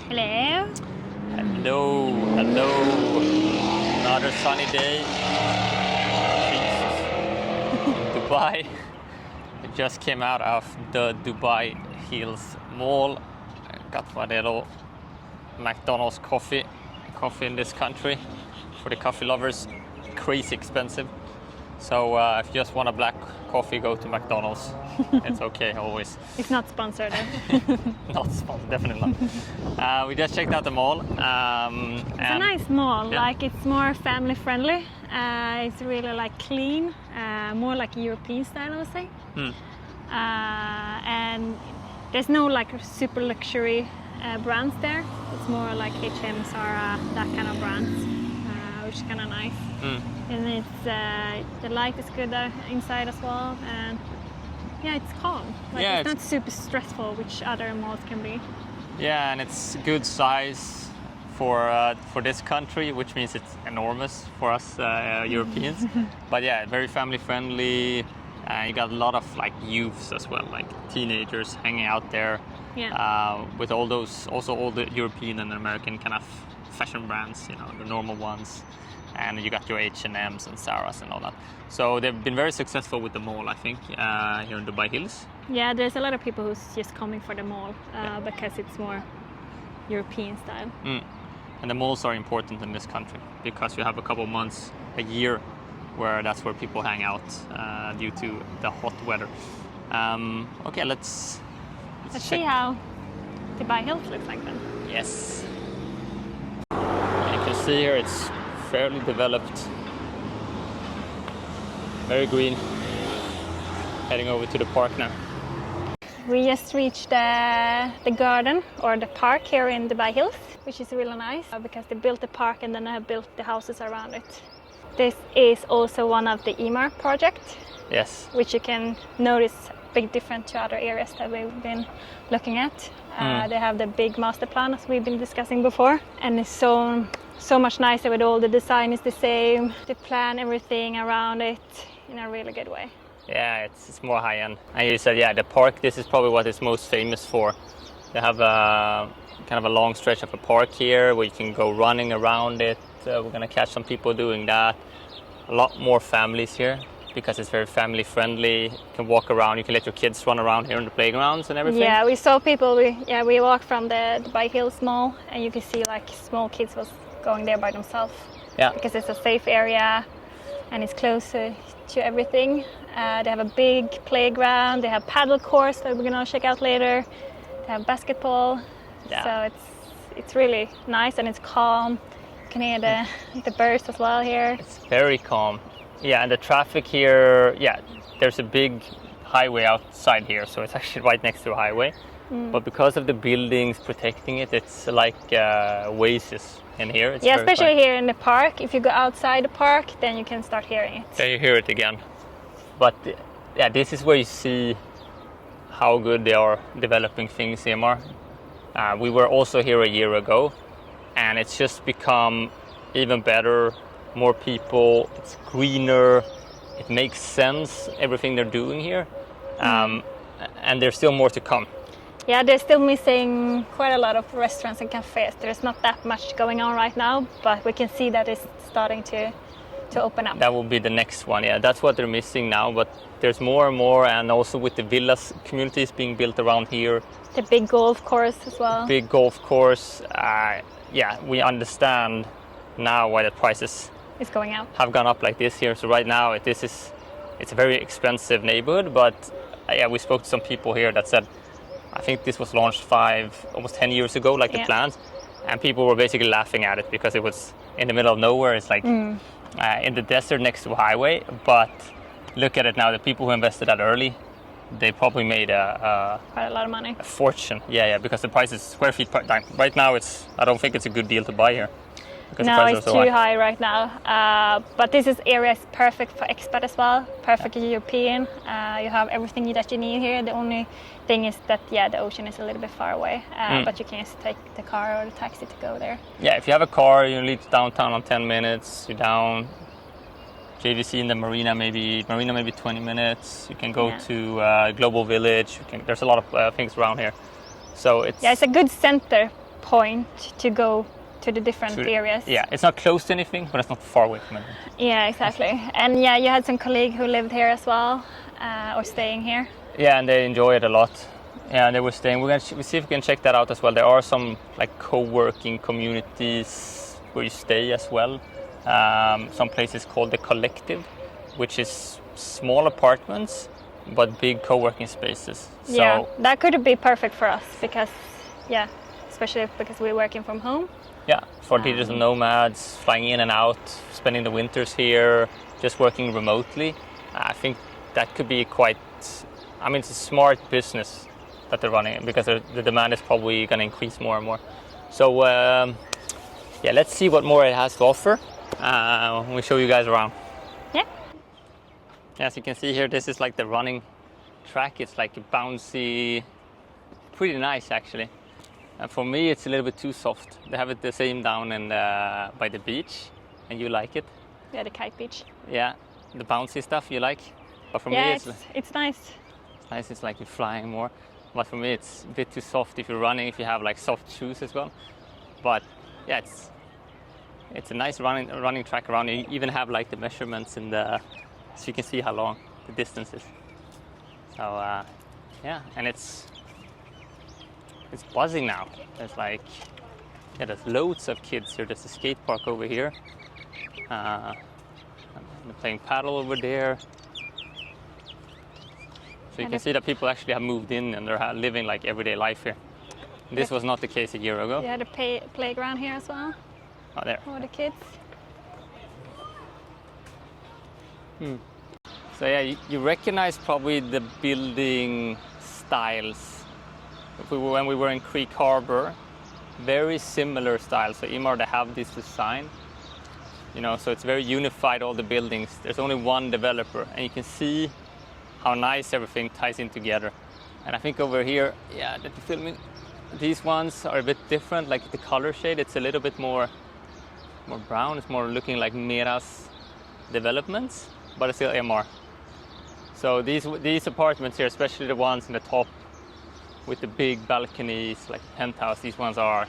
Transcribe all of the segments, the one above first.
Hello. Hello, hello. Another sunny day in Dubai. I just came out of the Dubai Hills Mall. I got my little McDonald's coffee in this country. For the coffee lovers, crazy expensive. So if you just want a black coffee, go to McDonald's. It's okay, always. It's not sponsored. Not sponsored, definitely not. We just checked out the mall. It's a nice mall. Yeah. Like it's more family friendly. It's really like clean, more like European style, I would say. And there's no like super luxury brands there. It's more like H&M, Zara, that kind of brands, which is kind of nice. And it's the light is good inside as well, and yeah, it's calm. Like, Yeah, it's not super stressful, which other malls can be. Yeah, and it's good size for this country, which means it's enormous for us Europeans. But yeah, very family friendly. You got a lot of like youths as well, like teenagers hanging out there. Yeah. With all those, also all the European and American kind of fashion brands, you know, the normal ones. And you got your H&Ms and Zara's and all that. So they've been very successful with the mall, I think, here in Dubai Hills. Yeah, there's a lot of people who's just coming for the mall because it's more European style. And the malls are important in this country because you have a couple months a year where that's where people hang out due to the hot weather. Okay, let's Let's check. see how Dubai Hills looks like then. Yes. You can see here it's fairly developed, very green. Heading over to the park now. We just reached the garden or the park here in Dubai Hills, which is really nice because they built the park and then they have built the houses around it. This is also one of the EMAR projects, Yes. which you can notice big different to other areas that we've been looking at. They have the big master plan as we've been discussing before, and it's so much nicer with all the design is the same. They plan everything around it in a really good way. Yeah, it's more high end. And you said, yeah, the park, this is probably what it's most famous for. They have a kind of a long stretch of a park here where you can go running around it. We're gonna catch some people doing that. A lot more families here because it's very family friendly. You can walk around, you can let your kids run around here in the playgrounds and everything. Yeah, we saw people, we walked from the Dubai Hills Mall and you can see like small kids was going there by themselves. Yeah. Because it's a safe area and it's close to everything. They have a big playground, they have paddle courts that we're gonna check out later. They have basketball. Yeah. So it's really nice and it's calm. You can hear the birds as well here. It's very calm. Yeah, and the traffic here, yeah, there's a big highway outside here, so it's actually right next to a highway. But because of the buildings protecting it, it's like Oasis in here. It's Yeah, very especially quiet. here in the park. If you go outside the park, then you can start hearing it. There you hear it again. But yeah, this is where you see how good they are developing things, EMR. We were also here a year ago, and it's just become even better. More people, it's greener, it makes sense, everything they're doing here. And there's still more to come. Yeah, they're still missing quite a lot of restaurants and cafes. There's not that much going on right now, but we can see that it's starting to open up. That will be the next one, yeah. That's what they're missing now, but there's more and more, and also with the villas communities being built around here. The big golf course as well. Big golf course, yeah, we understand now why the prices It's going up. have gone up like this here. So right now, it's a very expensive neighborhood, but yeah, we spoke to some people here that said, I think this was launched almost 10 years ago, like the Yeah. plans, and people were basically laughing at it because it was in the middle of nowhere. It's like in the desert next to a highway, but look at it now. The people who invested that early, they probably made Quite a lot of money. a fortune. Yeah, because the price is square feet per time. Right now, I don't think it's a good deal to buy here. Because the No, prices it's are so too high. high right now. But this area is perfect for expat as well. Perfect European. You have everything that you need here. The only thing is that, yeah, the ocean is a little bit far away. But you can just take the car or the taxi to go there. Yeah, if you have a car, you leave downtown on 10 minutes. You're down. JVC in the marina maybe 20 minutes. You can go to Global Village. There's a lot of things around here. So it's a good center point to go to the different areas. Yeah, it's not close to anything, but it's not far away from anything. Yeah, exactly. And yeah, you had some colleague who lived here as well, or staying here. Yeah, and they enjoy it a lot. Yeah, and they were staying. We'll see if we can check that out as well. There are some like co-working communities where you stay as well. Some places called the Collective, which is small apartments but big co-working spaces. Yeah, So that could be perfect for us because, yeah, especially because we're working from home. yeah, for digital nomads, flying in and out, spending the winters here, just working remotely. I think that could be quite, I mean, it's a smart business that they're running because the demand is probably going to increase more and more. So yeah, let's see what more it has to offer. We'll show you guys around. Yeah. As you can see here, this is like the running track. It's like bouncy, pretty nice actually. And for me, it's a little bit too soft. They have it the same down in by the beach, and you like it. Yeah, the kite beach. Yeah, the bouncy stuff you like. But for me, it's nice. It's nice. It's like you're flying more. But for me, it's a bit too soft if you're running. If you have like soft shoes as well. But yeah, it's a nice running track around. You even have like the measurements in the, so you can see how long the distance is. So yeah, and it's buzzing now. There's like, yeah, there's loads of kids here. There's a skate park over here. They're playing paddle over there. So you can see that people actually have moved in and they're living like everyday life here. This was not the case a year ago. You had a playground here as well. Oh, there. For the kids. So yeah, you recognize probably the building styles. When we were in Creek Harbor, very similar styles. So Imar, they have this design, you know, so it's very unified, all the buildings. There's only one developer, and you can see how nice everything ties in together. And I think over here, yeah, that you're filming, these ones are a bit different, like the color shade, it's a little bit more brown. It's more looking like Mera's developments, but it's still MR. So these apartments here, especially the ones in the top with the big balconies, like penthouse, these ones are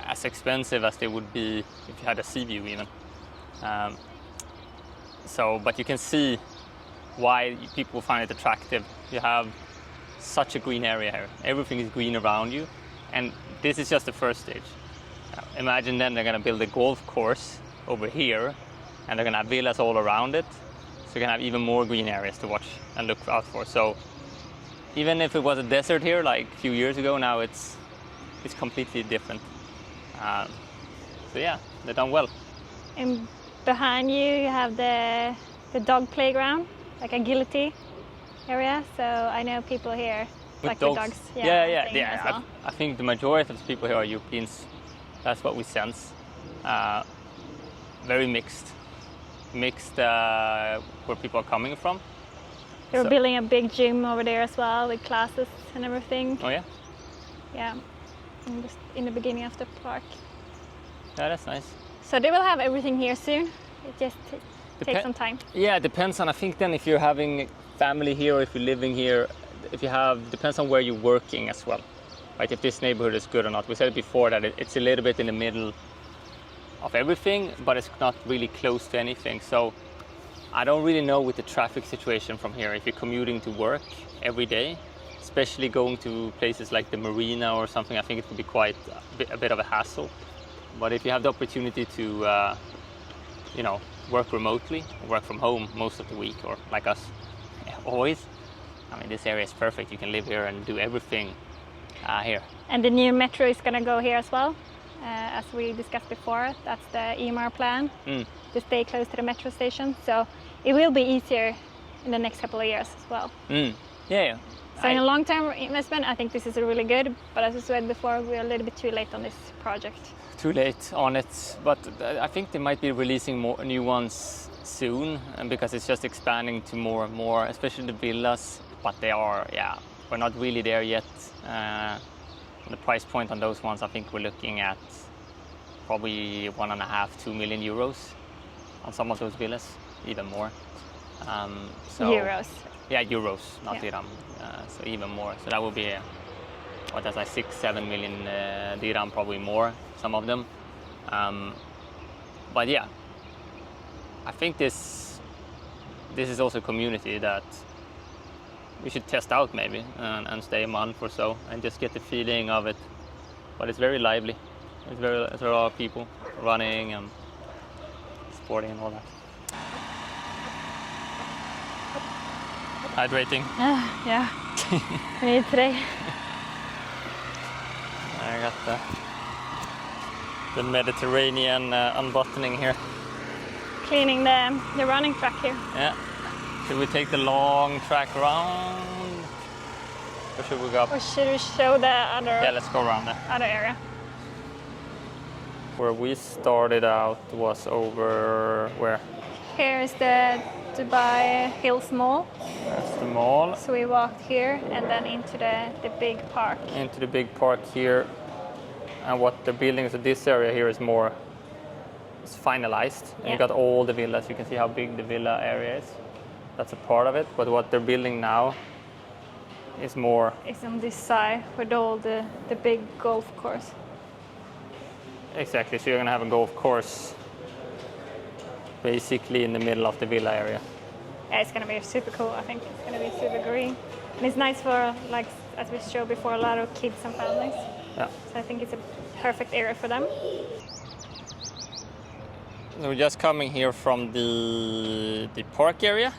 as expensive as they would be if you had a sea view even. But you can see why people find it attractive. You have such a green area here. Everything is green around you, and this is just the first stage. Imagine then they're going to build a golf course over here, and they're going to have villas all around it, so you're going to have even more green areas to watch and look out for. So even if it was a desert here like a few years ago, now it's completely different. So yeah, they've done well. And behind you have the dog playground, like agility area. So I know people here like the dogs. Yeah. As well. I think the majority of the people here are Europeans. That's what we sense. Very mixed where people are coming from. They're building a big gym over there as well with classes and everything. Oh yeah? Yeah, just in the beginning of the park. Yeah, that's nice. So they will have everything here soon. It just takes some time. Yeah, it depends on, I think then if you're having family here or if you're living here, depends on where you're working as well. Right, if this neighborhood is good or not. We said it before that it's a little bit in the middle of everything, but it's not really close to anything. So I don't really know with the traffic situation from here. If you're commuting to work every day, especially going to places like the marina or something, I think it could be quite a bit of a hassle. But if you have the opportunity to, work remotely, work from home most of the week, or like us, always, I mean, this area is perfect. You can live here and do everything here. And the new metro is going to go here as well, as we discussed before. That's the EMR plan, to stay close to the metro station. So it will be easier in the next couple of years as well. Yeah. So in a long-term investment, I think this is really good. But as I said before, we're a little bit too late on this project. Too late on it, but I think they might be releasing more new ones soon, and because it's just expanding to more and more, especially the villas. But they are, we're not really there yet. The price point on those ones, I think we're looking at probably 1.5-2 million euros on some of those villas, even more. Euros. Yeah, euros, not dirham. So even more. So that will be what, that's like 6-7 million dirham, probably more, some of them. But yeah, I think this is also a community that we should test out maybe and stay a month or so and just get the feeling of it. But it's very lively. It's a lot of people running and sporting and all that. Hydrating. Yeah, we need today. I got the Mediterranean unbuttoning here. Cleaning the running track here. Yeah. Should we take the long track round? Or should we go up? Or should we show the other, Yeah, let's go around there. other area? Where we started out was over where? Here is the Dubai Hills Mall. That's the mall. So we walked here and then into the big park. Into the big park here. And what the buildings of this area here is more, it's finalized. And Yeah. you got all the villas. You can see how big the villa area is. That's a part of it. But what they're building now is more. It's on this side with all the big golf course. Exactly. So you're going to have a golf course basically in the middle of the villa area. Yeah, it's gonna be super cool. I think it's gonna be super green. And it's nice for, like, as we showed before, a lot of kids and families. Yeah. So I think it's a perfect area for them. So we're just coming here from the park area.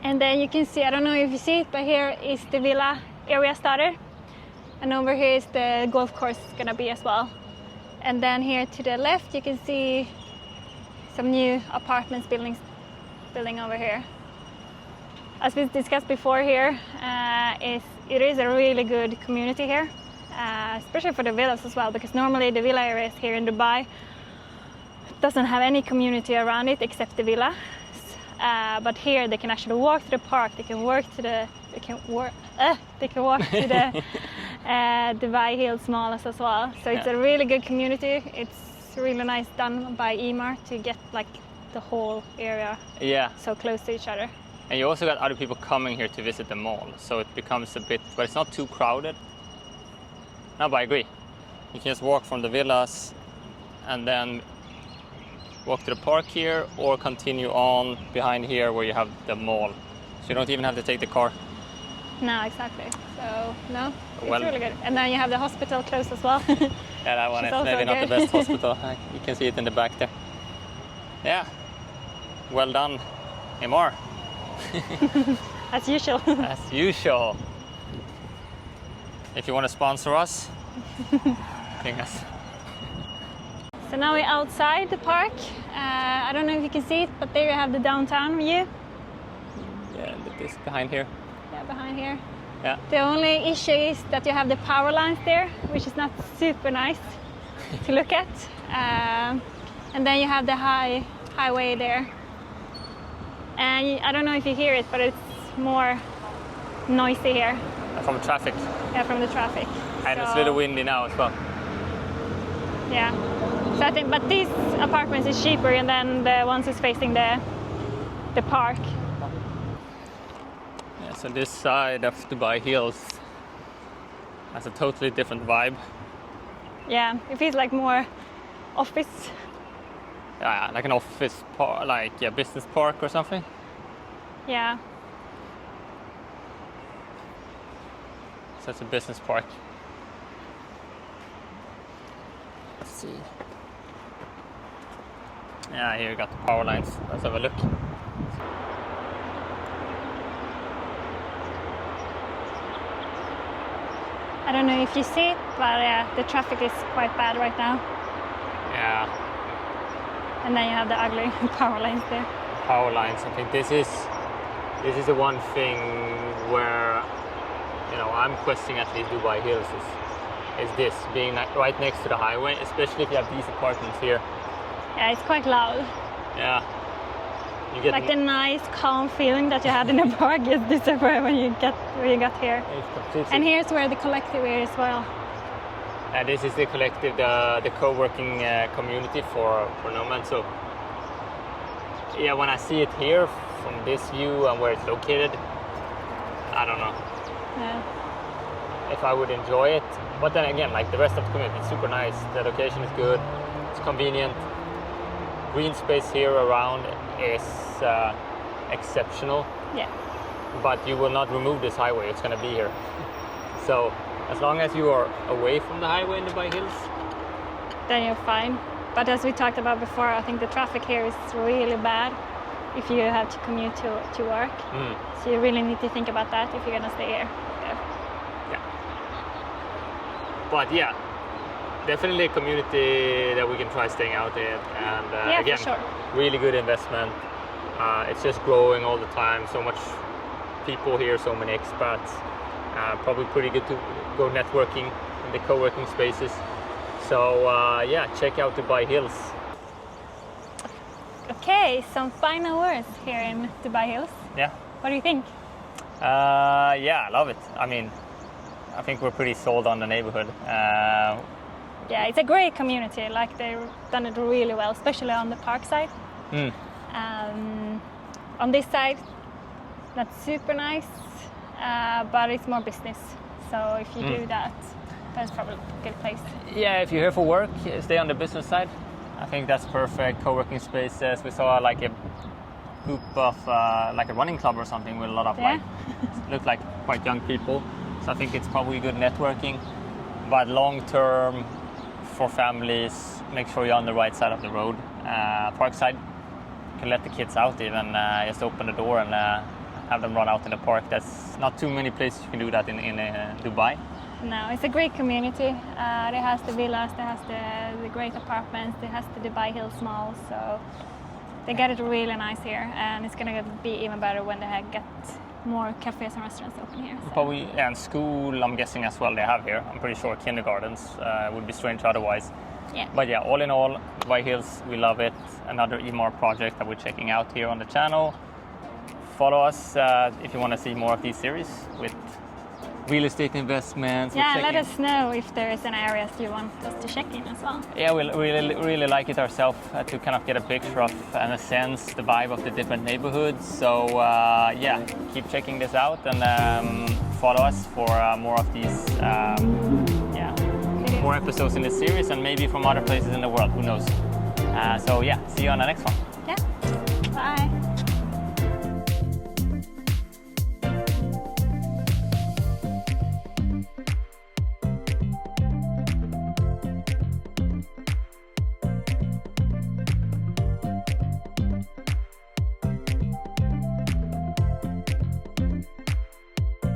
And then you can see, I don't know if you see it, but here is the villa area started. And over here is the golf course gonna be as well. And then here to the left, you can see some new apartments building over here. As we discussed before here, it is a really good community here, especially for the villas as well, because normally the villa areas here in Dubai doesn't have any community around it except the villas. But here they can actually walk to the park, they can walk to the Dubai Hills Mall as well. So it's a really good community. It's really nice done by Emar to get like the whole area so close to each other. And you also got other people coming here to visit the mall, so it becomes a bit, but it's not too crowded. No, but I agree. You can just walk from the villas and then walk to the park here or continue on behind here where you have the mall. So you don't even have to take the car. No, exactly. So, no, it's Well- really good. And then you have the hospital close as well. Yeah, that one Which is is maybe also not the good. best hospital. You can see it in the back there. Yeah, well done, Emar. As usual. As usual. If you want to sponsor us, ping us. So now we're outside the park. I don't know if you can see it, but there you have the downtown view. Yeah, this behind here. Yeah, behind here. Yeah. The only issue is that you have the power lines there, which is not super nice to look at. And then you have the highway there. And I don't know if you hear it, but it's more noisy here. From traffic. Yeah, from the traffic. And it's a So- little windy now as well. Yeah. So I think, but these apartments is cheaper, and then the ones is facing the park. Yeah, so this side of Dubai Hills has a totally different vibe. Yeah, it feels like more office. Yeah, like an office park, like a business park or something. Yeah. So it's a business park. Let's see. Yeah, here you got the power lines. Let's have a look. I don't know if you see it, but the traffic is quite bad right now. Yeah, And then you have the ugly power lines there. power lines. I think this is the one thing where, you know, I'm questioning at least Dubai Hills is this being right next to the highway, especially if you have these apartments here. Yeah, it's quite loud. Yeah, you get Like the nice, calm feeling that you had in the park just disappeared when you got here. it's completely. And here's where the collective is as well. This is the collective, the co-working community for nomads. So yeah, when I see it here from this view and where it's located, I don't know Yeah. if I would enjoy it. But then again, like the rest of the community, it's super nice. The location is good. It's convenient. Green space here around is exceptional. Yeah. But you will not remove this highway. It's going to be here. So as long as you are away from the highway in the Dubai Hills, Then you're fine. But as we talked about before, I think the traffic here is really bad if you have to commute to work. So you really need to think about that if you're gonna stay here. yeah. But yeah, definitely a community that we can try staying out in. And Yeah, again, for sure. really good investment. It's just growing all the time. So much people here, so many expats. Probably pretty good to go networking in the co-working spaces. So yeah, check out Dubai Hills. Okay, some final words here in Dubai Hills. Yeah. What do you think? Yeah, I love it. I mean, I think we're pretty sold on the neighborhood. Yeah, it's a great community. Like they've done it really well, especially on the park side. On this side, not super nice, but it's more business. So if you do that, that's probably a good place. Yeah, if you're here for work, stay on the business side. I think that's perfect. Co-working spaces. We saw like a group of like a running club or something with a lot of like looked like quite young people. So I think it's probably good networking. But long term, for families, make sure you're on the right side of the road. Park side, you can let the kids out even. Just open the door and have them run out in the park. There's not too many places you can do that in Dubai. No, it's a great community. It has the villas, it has the great apartments, it has the Dubai Hills Mall. So they get it really nice here, and it's gonna be even better when they get more cafes and restaurants open here. So. Probably, yeah, and school, I'm guessing as well they have here. I'm pretty sure kindergartens would be strange otherwise. Yeah. But yeah, all in all, Dubai Hills, we love it. Another EMAR project that we're checking out here on the channel. Follow us if you want to see more of these series with real estate investments. Yeah, let us know if there is any areas you want us to check in as well. Yeah, we really like it ourselves to kind of get a picture of, in a sense, the vibe of the different neighborhoods. So yeah, keep checking this out and follow us for more of these, more episodes in this series and maybe from other places in the world. Who knows? So yeah, see you on the next one. Yeah. Bye.